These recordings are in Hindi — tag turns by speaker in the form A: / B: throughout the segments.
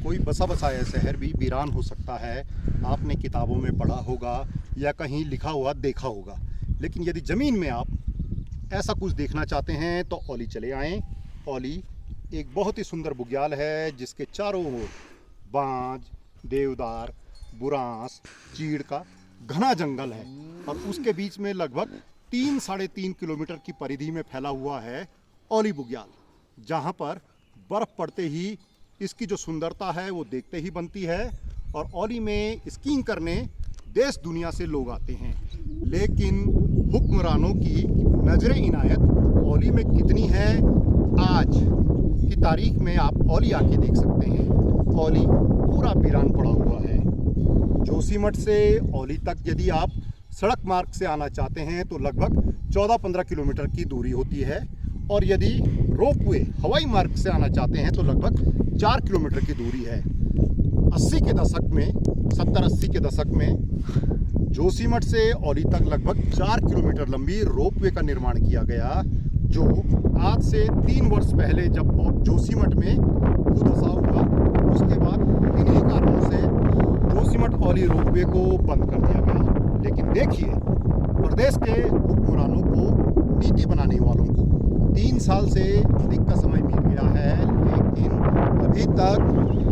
A: कोई बसा बसाया शहर भी वीरान हो सकता है, आपने किताबों में पढ़ा होगा या कहीं लिखा हुआ देखा होगा। लेकिन यदि ज़मीन में आप ऐसा कुछ देखना चाहते हैं तो औली चले आएँ। औली एक बहुत ही सुंदर बुग्याल है जिसके चारों ओर बांज, देवदार, बुरांस, चीड़ का घना जंगल है और उसके बीच में लगभग 3-3.5 किलोमीटर की परिधि में फैला हुआ है औली बुग्याल, जहाँ पर बर्फ़ पड़ते ही इसकी जो सुंदरता है वो देखते ही बनती है। और औली में स्कीइंग करने देश दुनिया से लोग आते हैं, लेकिन हुक्मरानों की नजर इनायत औली में कितनी है, आज की तारीख में आप औली आके देख सकते हैं। औली पूरा वीरान पड़ा हुआ है। जोशीमठ से औली तक यदि आप सड़क मार्ग से आना चाहते हैं तो लगभग 14-15 किलोमीटर की दूरी होती है, और यदि रोपवे हवाई मार्ग से आना चाहते हैं तो लगभग 4 किलोमीटर की दूरी है। 80 के दशक में, 70-80 के दशक में जोशीमठ से औली तक लगभग 4 किलोमीटर लंबी रोपवे का निर्माण किया गया, जो आज से 3 वर्ष पहले जब जोशीमठ में भूधंसा हुआ, उसके बाद इन्हीं कारणों से जोशीमठ औली रोपवे को बंद कर दिया गया। लेकिन देखिए, प्रदेश के हुक्मरानों को, नीति बनाने वालों को 3 साल से अधिक का समय बीत गया है, लेकिन अभी तक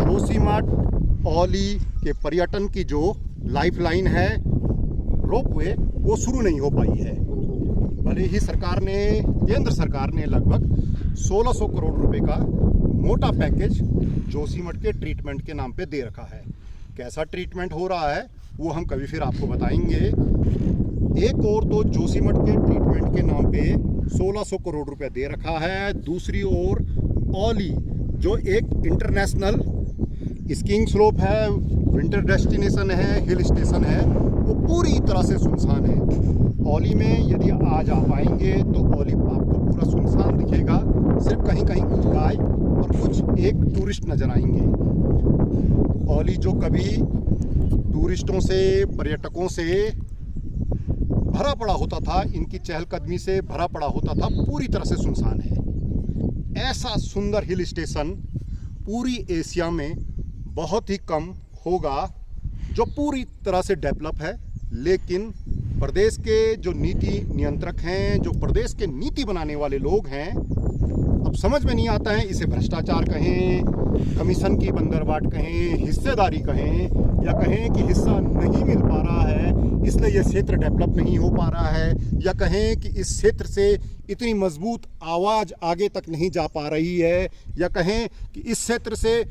A: जोशीमठ औली के पर्यटन की जो लाइफलाइन है रोपवे, वो शुरू नहीं हो पाई है। भले ही केंद्र सरकार ने लगभग 1600 करोड़ रुपए का मोटा पैकेज जोशीमठ के ट्रीटमेंट के नाम पे दे रखा है। कैसा ट्रीटमेंट हो रहा है वो हम कभी फिर आपको बताएंगे। एक और तो जोशीमठ के ट्रीटमेंट के नाम पे 1600 करोड़ रुपए दे रखा है, दूसरी ओर औली जो एक इंटरनेशनल स्कीइंग स्लोप है, विंटर डेस्टिनेशन है, हिल स्टेशन है, वो पूरी तरह से सुनसान है। औली में यदि आज आप आएंगे तो औली आपको पूरा सुनसान दिखेगा, सिर्फ कहीं कहीं कुछ गाय और कुछ एक टूरिस्ट नजर आएंगे। औली जो कभी टूरिस्टों से, पर्यटकों से भरा पड़ा होता था, इनकी चहलकदमी से भरा पड़ा होता था, पूरी तरह से सुनसान है। ऐसा सुंदर हिल स्टेशन पूरी एशिया में बहुत ही कम होगा जो पूरी तरह से डेवलप है। लेकिन प्रदेश के जो नीति नियंत्रक हैं, जो प्रदेश के नीति बनाने वाले लोग हैं, अब समझ में नहीं आता है, इसे भ्रष्टाचार कहें, कमीशन की बंदरबाट कहें, हिस्सेदारी कहें, या कहें कि हिस्सा नहीं मिल पा रहा है इसलिए यह क्षेत्र डेवलप नहीं हो पा रहा है, या कहें कि इस क्षेत्र से इतनी मजबूत आवाज़ आगे तक नहीं जा पा रही है, या कहें कि इस क्षेत्र से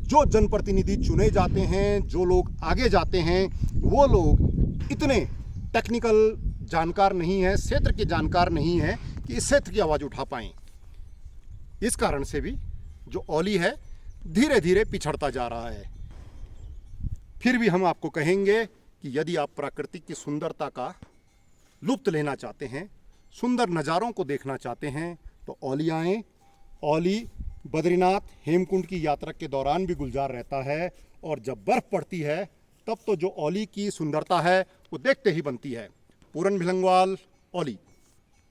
A: जो जनप्रतिनिधि चुने जाते हैं, जो लोग आगे जाते हैं, वो लोग इतने टेक्निकल जानकार नहीं है, क्षेत्र के जानकार नहीं है कि इस क्षेत्र की आवाज़ उठा पाएँ। इस कारण से भी जो औली है धीरे धीरे पिछड़ता जा रहा है। फिर भी हम आपको कहेंगे कि यदि आप प्रकृति की सुंदरता का लुत्फ़ लेना चाहते हैं, सुंदर नज़ारों को देखना चाहते हैं तो औली आएँ। औली बद्रीनाथ, हेमकुंड की यात्रा के दौरान भी गुलजार रहता है, और जब बर्फ़ पड़ती है तब तो जो औली की सुंदरता है वो देखते ही बनती है। पूरन भिलंगवाल, औली।